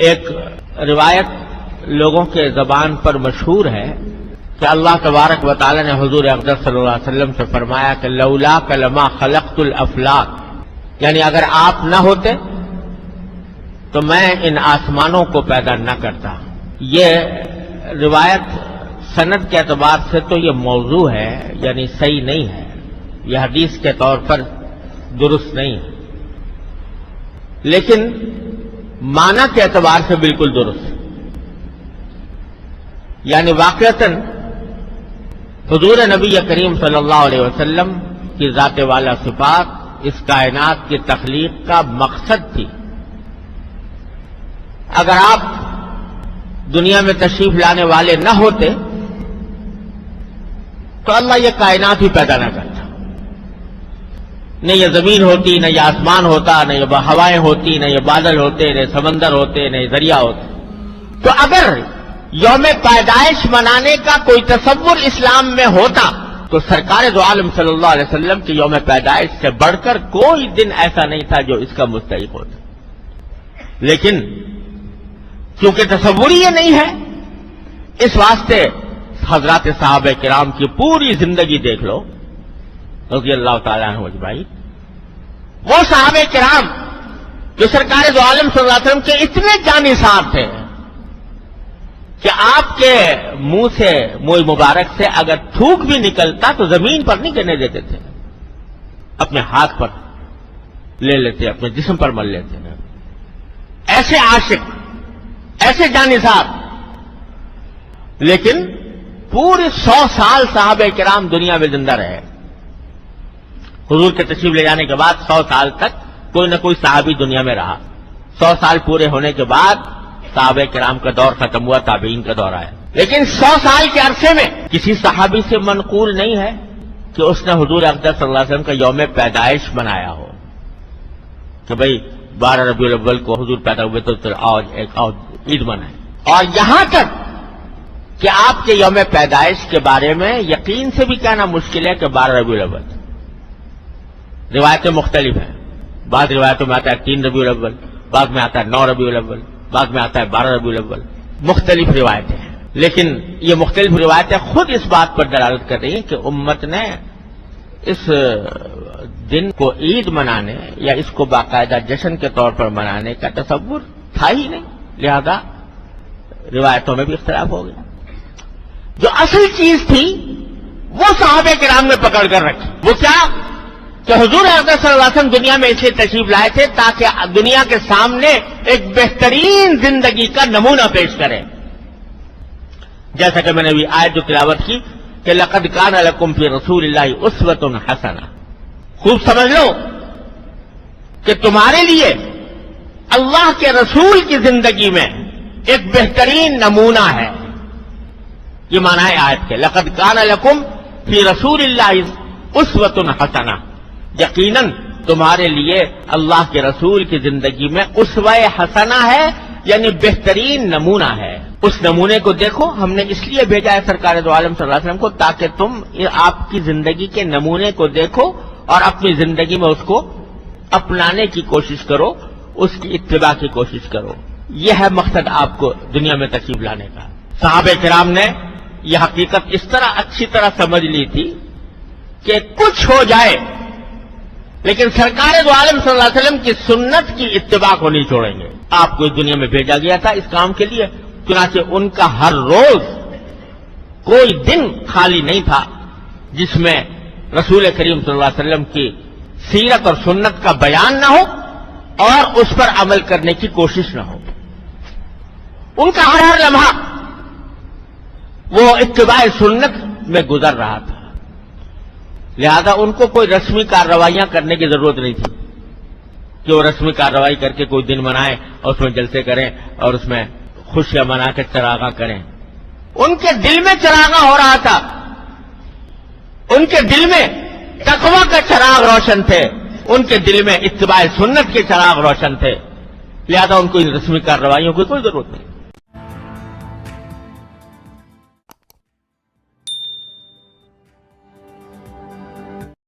ایک روایت لوگوں کے زبان پر مشہور ہے کہ اللہ تبارک و تعالی نے حضور اقدس صلی اللہ علیہ وسلم سے فرمایا کہ لولاک لما خلقت الافلاک، یعنی اگر آپ نہ ہوتے تو میں ان آسمانوں کو پیدا نہ کرتا۔ یہ روایت سند کے اعتبار سے تو یہ موضوع ہے، یعنی صحیح نہیں ہے، یہ حدیث کے طور پر درست نہیں ہے، لیکن معنی کے اعتبار سے بالکل درست ہے۔ یعنی واقعتاً حضور نبی کریم صلی اللہ علیہ وسلم کی ذات والا صفات اس کائنات کی تخلیق کا مقصد تھی۔ اگر آپ دنیا میں تشریف لانے والے نہ ہوتے تو اللہ یہ کائنات ہی پیدا نہ کرتا، نہ یہ زمین ہوتی، نہ یہ آسمان ہوتا، نہ یہ ہوائیں ہوتی، نہ یہ بادل ہوتے، نہ سمندر ہوتے، نہ یہ دریا ہوتے۔ تو اگر یوم پیدائش منانے کا کوئی تصور اسلام میں ہوتا تو سرکار دو عالم صلی اللہ علیہ وسلم کی یوم پیدائش سے بڑھ کر کوئی دن ایسا نہیں تھا جو اس کا مستحق ہوتا، لیکن کیونکہ تصور یہ نہیں ہے، اس واسطے حضرات صحابہ کرام کی پوری زندگی دیکھ لو رضی اللہ تعالیٰ عنہ اجمعین، وہ صحابہ کرام جو سرکار دو عالم صلی اللہ علیہ وسلم کے اتنے جانثار تھے کہ آپ کے منہ مبارک سے اگر تھوک بھی نکلتا تو زمین پر نہیں گرنے دیتے تھے، اپنے ہاتھ پر لے لیتے، اپنے جسم پر مل لیتے ہیں۔ ایسے عاشق، ایسے جانثار، لیکن پورے 100 سال صحابہ کرام دنیا میں زندہ رہے۔ حضور کے تشریف لے جانے کے بعد 100 سال تک کوئی نہ کوئی صحابی دنیا میں رہا۔ 100 سال پورے ہونے کے بعد صحابہ کرام کا دور ختم ہوا، تابعین کا دور آیا، لیکن 100 سال کے عرصے میں کسی صحابی سے منقول نہیں ہے کہ اس نے حضور اقدس صلی اللہ علیہ وسلم کا یوم پیدائش منایا ہو کہ بھئی 12 ربیع الاول کو حضور پیدا ہوئے تو ایک عید منائے۔ اور یہاں تک کہ آپ کے یوم پیدائش کے بارے میں یقین سے بھی کہنا مشکل ہے کہ 12 ربیع الاول، روایتیں مختلف ہیں، بعض روایتوں میں آتا ہے 3 ربیع الاول، بعض میں آتا ہے 9 ربیع الاول، بعض میں آتا ہے 12 ربیع الاول، مختلف روایتیں ہیں، لیکن یہ مختلف روایتیں خود اس بات پر دلالت کر رہی ہیں کہ امت نے اس دن کو عید منانے یا اس کو باقاعدہ جشن کے طور پر منانے کا تصور تھا ہی نہیں، لہذا روایتوں میں بھی اختلاف ہو گیا۔ جو اصل چیز تھی وہ صحابہ کرام نے پکڑ کر رکھی، وہ کیا کہ حضور اقدس صلی اللہ علیہ وسلم دنیا میں اس لیے تشریف لائے تھے تاکہ دنیا کے سامنے ایک بہترین زندگی کا نمونہ پیش کریں، جیسا کہ میں نے ابھی آیت جو تلاوت کی کہ لقد کان لکم فی رسول اللہ اسوۃ حسنہ، خوب سمجھ لو کہ تمہارے لیے اللہ کے رسول کی زندگی میں ایک بہترین نمونہ ہے، یہ معنی ہے آیت کے، لقد کان لکم فی رسول اللہ اسوۃ حسنہ، یقیناً تمہارے لیے اللہ کے رسول کی زندگی میں اسوہ حسنہ ہے، یعنی بہترین نمونہ ہے۔ اس نمونے کو دیکھو، ہم نے اس لیے بھیجا ہے سرکار دو عالم صلی اللہ علیہ وسلم کو تاکہ تم آپ کی زندگی کے نمونے کو دیکھو اور اپنی زندگی میں اس کو اپنانے کی کوشش کرو، اس کی اتباع کی کوشش کرو۔ یہ ہے مقصد آپ کو دنیا میں تشریف لانے کا۔ صحابہ کرام نے یہ حقیقت اس طرح اچھی طرح سمجھ لی تھی کہ کچھ ہو جائے لیکن سرکار دو عالم صلی اللہ علیہ وسلم کی سنت کی اتباع کو نہیں چھوڑیں گے۔ آپ کو اس دنیا میں بھیجا گیا تھا اس کام کے لیے، چنانچہ ان کا ہر روز کوئی دن خالی نہیں تھا جس میں رسول کریم صلی اللہ علیہ وسلم کی سیرت اور سنت کا بیان نہ ہو اور اس پر عمل کرنے کی کوشش نہ ہو۔ ان کا ہر لمحہ وہ اتباع سنت میں گزر رہا تھا، لہذا ان کو کوئی رسمی کارروائیاں کرنے کی ضرورت نہیں تھی کہ وہ رسمی کارروائی کر کے کوئی دن منائیں اور اس میں جلسے کریں اور اس میں خوشیاں منا کے چراغاں کریں۔ ان کے دل میں چراغاں ہو رہا تھا، ان کے دل میں تقویٰ کا چراغ روشن تھے، ان کے دل میں اتباع سنت کے چراغ روشن تھے، لہذا ان کو ان رسمی کارروائیوں کی کوئی ضرورت نہیں۔